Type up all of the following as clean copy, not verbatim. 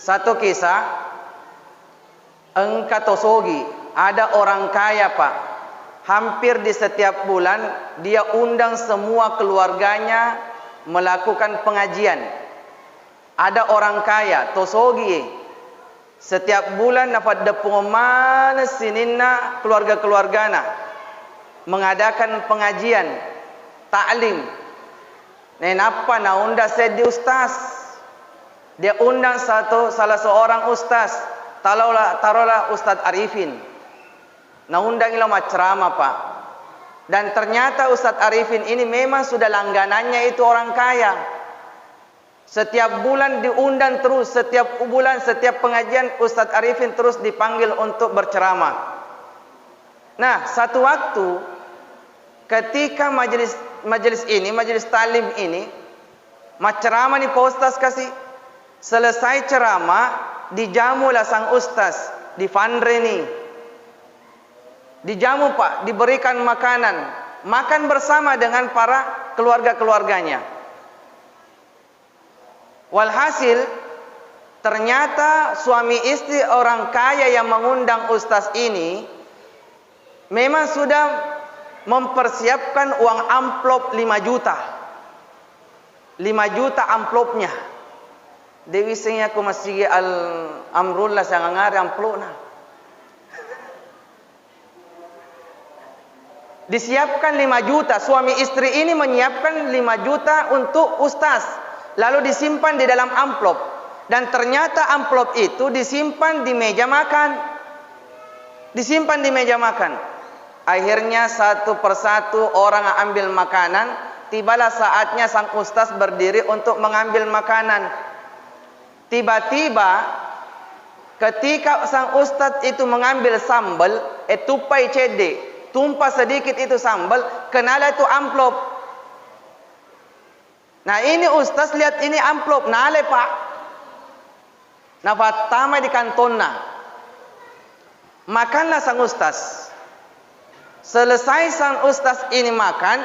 Satu kisah, engkau tosogi, ada orang kaya Pak, hampir di setiap bulan dia undang semua keluarganya melakukan pengajian. Ada orang kaya, tosogi, setiap bulan dapat depungan sininna keluarga-keluargana mengadakan pengajian, taklim. Nenapa na unda sedi ustaz. Dia undang salah seorang ustaz, taruhlah Ustaz Arifin. Nah undang ilau ceramah Pak. Dan ternyata Ustaz Arifin ini memang sudah langganannya itu orang kaya. Setiap bulan diundang terus, setiap bulan, setiap pengajian Ustaz Arifin terus dipanggil untuk berceramah. Nah satu waktu ketika majelis taklim ini, ceramah nih Pak Ustaz kasih. Selesai ceramah, dijamulah sang ustaz, difandreni. Dijamu Pak, diberikan makanan, makan bersama dengan para keluarga-keluarganya. Walhasil, ternyata suami istri orang kaya yang mengundang ustaz ini memang sudah mempersiapkan uang amplop 5 juta. 5 juta amplopnya. Dewi singnya aku masih amrullah sang ngari amplop na. Disiapkan 5 juta, suami istri ini menyiapkan 5 juta untuk ustaz, lalu disimpan di dalam amplop. Dan ternyata amplop itu disimpan di meja makan. Disimpan di meja makan. Akhirnya satu persatu orang ambil makanan, tibalah saatnya sang ustaz berdiri untuk mengambil makanan. Tiba-tiba ketika sang ustaz itu mengambil sambal, tupai cede, tumpah sedikit itu sambal, kenalah itu amplop. Nah ini ustaz lihat ini amplop, nale Pak. Nah pertama di kantonna. Makanlah sang ustaz. Selesai sang ustaz ini makan,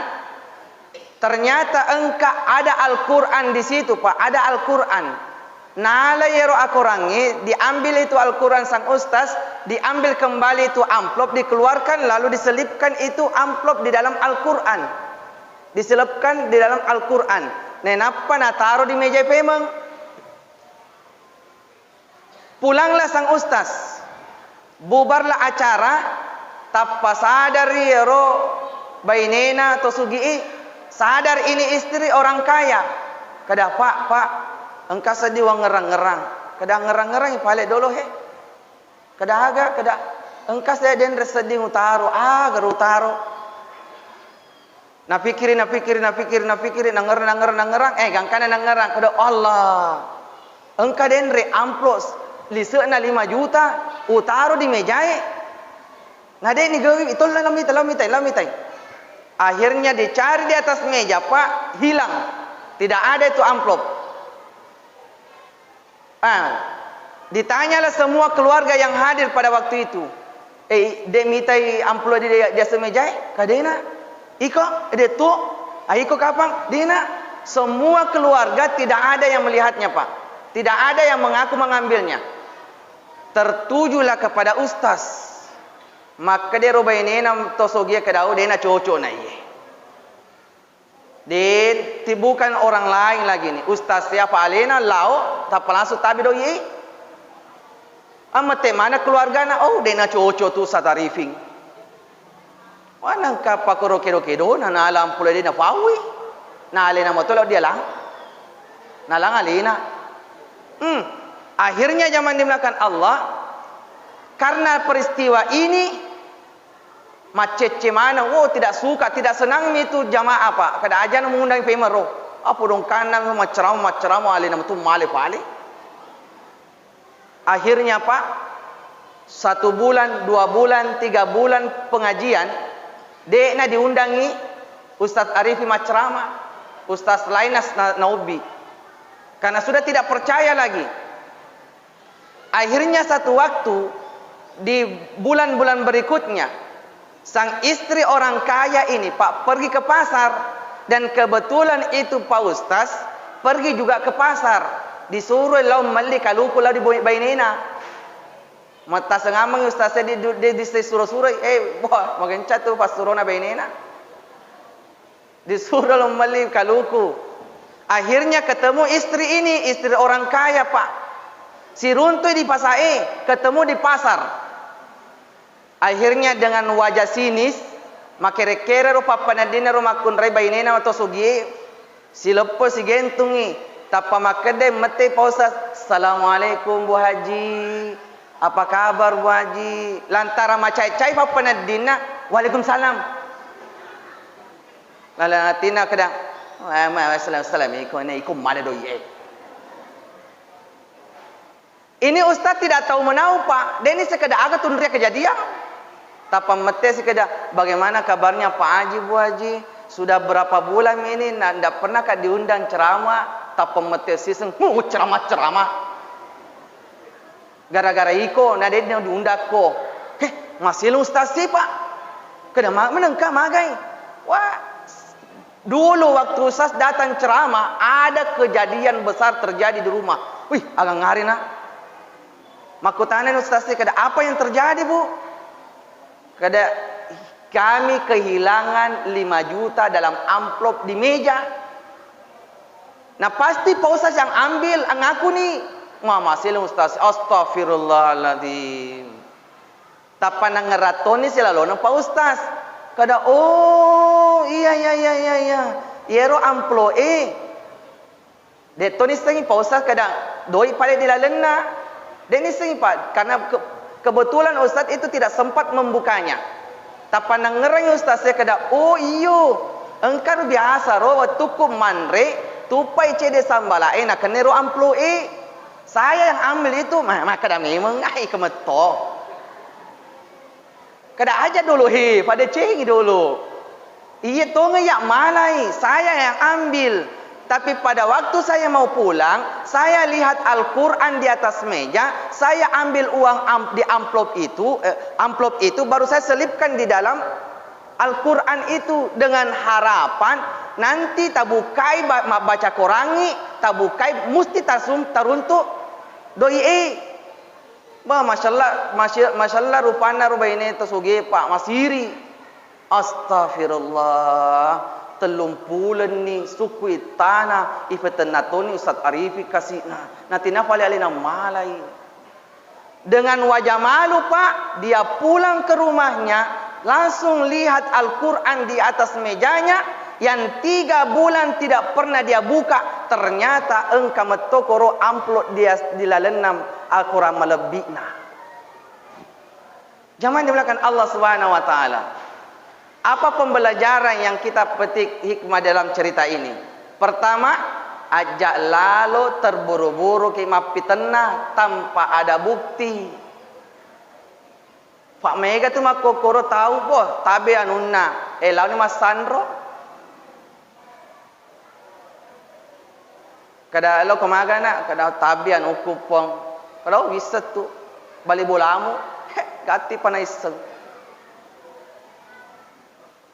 ternyata engkau ada Al-Quran di situ Pak, ada Al-Quran. Nala yero akorangi, diambil itu Al-Quran sang ustaz, diambil kembali itu amplop, dikeluarkan lalu diselipkan itu amplop di dalam Al-Quran. Diselipkan di dalam Al-Quran. Nenapa na taruh di meja pemeng. Pulanglah sang ustaz. Bubarlah acara, tappa sadar yero bainena atau sugi'i, sadar ini istri orang kaya. Kada Pak, engkau sedih wang ngerang-ngerang. Kada ngerang-ngerang ipale dolo he. Kada aga, kada. Engkau saya den sedih utaro, garu utaro. Napikirin, ngerang. Gangkana ngerang. Kada Allah. Engkau den amplos. Liseuna 5 juta. Utaro di mejae. Ngade ni gawi, itol na lamitai. Akhirnya dicari di atas meja Pak, hilang. Tidak ada itu amplop. Ditanyalah semua keluarga yang hadir pada waktu itu. De mitai amplop di jasa meja, kadena? Iko, de tu, iko kapang, dina? Semua keluarga tidak ada yang melihatnya Pak. Tidak ada yang mengaku mengambilnya. Tertujulah kepada ustaz. Maka dia robainena tosogia kedau dena coco na iye. Dan bukan orang lain lagi nih. Ustaz siapa alena lao tak langsung tabi do ye. Amate mana keluarga na dena coco tu satarifing. Wanang ka pakoro-kero na alam pula dena fawi. Na alena mo tolo dia lang. Na lang alena. Akhirnya zaman dimulakan Allah karena peristiwa ini macece mana, tidak suka, tidak senang itu jamaah Pak. Kada ajan mengundang pemero. Apa dong kanan macam alina tu male pale. Akhirnya Pak, 1 bulan, 2 bulan, 3 bulan pengajian, dekna diundangi Ustaz Arifi macrama, Ustaz Lainas Naubi. Karena sudah tidak percaya lagi. Akhirnya satu waktu di bulan-bulan berikutnya, sang istri orang kaya ini Pak pergi ke pasar, dan kebetulan itu Pak Ustaz pergi juga ke pasar. Disuruh lau mali kaluku lau di bainena. Mata sengamang ustaznya di suruh-suruh, wah makin tu pas surona bainena. Disuruh lau mali kaluku. Akhirnya ketemu istri ini, istri orang kaya pak. Si runtui di pasar ketemu di pasar. Akhirnya dengan wajah sinis, makere-kere rupa panadina rumah kunrai bainena atau sugi. Si lepas si gentungi. Tapa makede mete pausa. Assalamualaikum Bu Haji. Apa kabar Bu Haji? Lantara macai-cai pa panadina. Waalaikumsalam. Lalatina kadang. Assalamualaikum. Ikum mana doi. Ini Ustaz tidak tahu menau Pak. Dan ini sekedar agak tundria kejadian. Tapa mete sekedar. Bagaimana kabarnya Pak Haji Bu Haji? Sudah berapa bulan ini tidak pernah diundang ceramah. Tapa mete siseng. Ceramah-ceramah. Gara-gara iko. Nah dia diundang ko. Masih Ustaz sih Pak. Kenapa menengkah magai? Wah. Dulu waktu Ustaz datang ceramah, ada kejadian besar terjadi di rumah. Wih, agak ngari nak. Makutanen Ustaz, kada apa yang terjadi Bu? Kada kami kehilangan 5 juta dalam amplop di meja. Nah pasti Pak Ustaz yang ambil, ngaku nih. Wah masih Ustaz, astagfirullahaladzim. Tapan ngeratoni selalu Pak Ustaz. Kada iya. Yero amplo Detoni sengi Pak Ustaz kada doi pada dilalena. Deni sengi Pak karena kebetulan Ustaz itu tidak sempat membukanya. Tapan ngereng Ustaz saya kada iyo. Engkar biasa ro tuku manre tupai cede sambala nak kenero amplo Saya yang ambil itu mah kada memang kemeto. Kada aja dulu pada cengi dulu. Iya tonge yak malai, saya yang ambil. Tapi pada waktu saya mau pulang, saya lihat Al-Qur'an di atas meja, saya ambil uang di amplop itu baru saya selipkan di dalam Al-Qur'an itu dengan harapan nanti tabukai baca korangi, tabukai mesti taruntuk doi Masya-Allah rupana rubaine tesuge Pak Masiri. Astagfirullah. 30 ni suku tanah ifetenatoni Ustaz Arifi kasihna. Nanti nafali alina malai. Dengan wajah malu Pak, dia pulang ke rumahnya, langsung lihat Al-Qur'an di atas mejanya yang 3 bulan tidak pernah dia buka. Ternyata engkau metokoro amplop dia dilalenam Al-Quran melebihna. Jangan dimulakan Allah Subhanahu Wa Taala. Apa pembelajaran yang kita petik hikmah dalam cerita ini? Pertama, ajak lalu terburu-buru ke mapitena tanpa ada bukti. Pak Mega tu mak kokoro tahu boh tabe anunna. Lalu ni Mas Sandro. Kada lo kemaga nak kada tabian ukupong. Kada bisa tu bali bolamu gati panaiseng.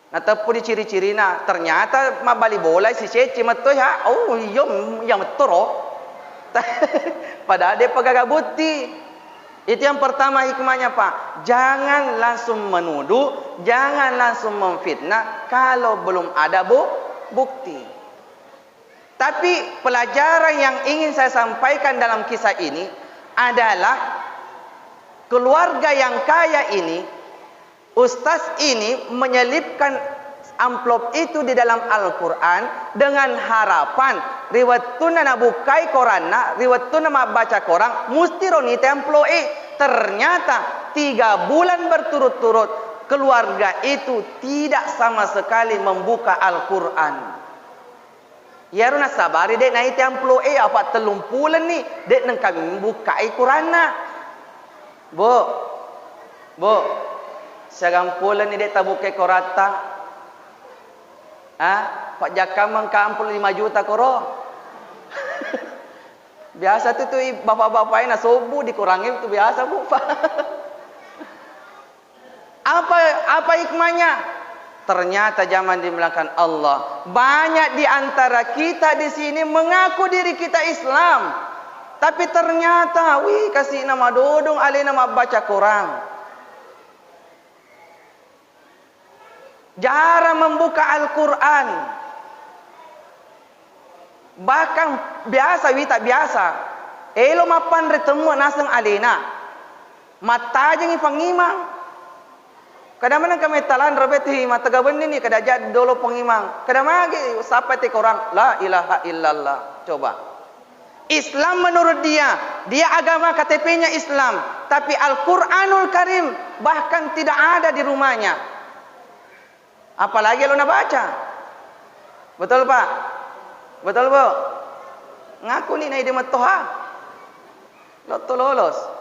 Nah tepu di ciri-cirina ternyata ma bali bola si ceci meto ya. Oh iya yang metoro. Padahal dia pegaga bukti. Itu yang pertama hikmahnya Pak. Jangan langsung menuduh, jangan langsung memfitnah kalau belum ada bukti. Tapi pelajaran yang ingin saya sampaikan dalam kisah ini adalah keluarga yang kaya ini, ustaz ini menyelipkan amplop itu di dalam Al-Quran dengan harapan riwayatuna nabukai koranna, riwayatuna baca koran, musti roni temploe. Ternyata 3 bulan berturut-turut keluarga itu tidak sama sekali membuka Al-Quran. Ya runa sabari dek na ite amplo apa 30 ni dek nang kami buka Quran na. Bo. Sagampulan ni dek tabuke korata. Pak Jaka mengkampul 5 juta koro. Biasa tu bapak-bapak na subuh dikurangi tu biasa Bu. Apa hikmahnya? Ternyata zaman dimulakan Allah. Banyak di antara kita di sini mengaku diri kita Islam. Tapi ternyata, wih, kasih nama dodong, alih nama baca Quran. Jarang membuka Al-Quran. Bahkan biasa, wih tak biasa. Elo mapan retemu nasang alina. Mata jeng pangimang. Kadang-kadang kami talan robeti mata gaben ini kada jad dolo pangimang. Kadang-kadang sampai te orang la ilaha illallah. Coba. Islam menurut dia agama KTP-nya Islam, tapi Al-Qur'anul Karim bahkan tidak ada di rumahnya. Apalagi lo nak baca. Betul Pak? Betul Bu? Ngaku ni naik di matoha. Lo lolos.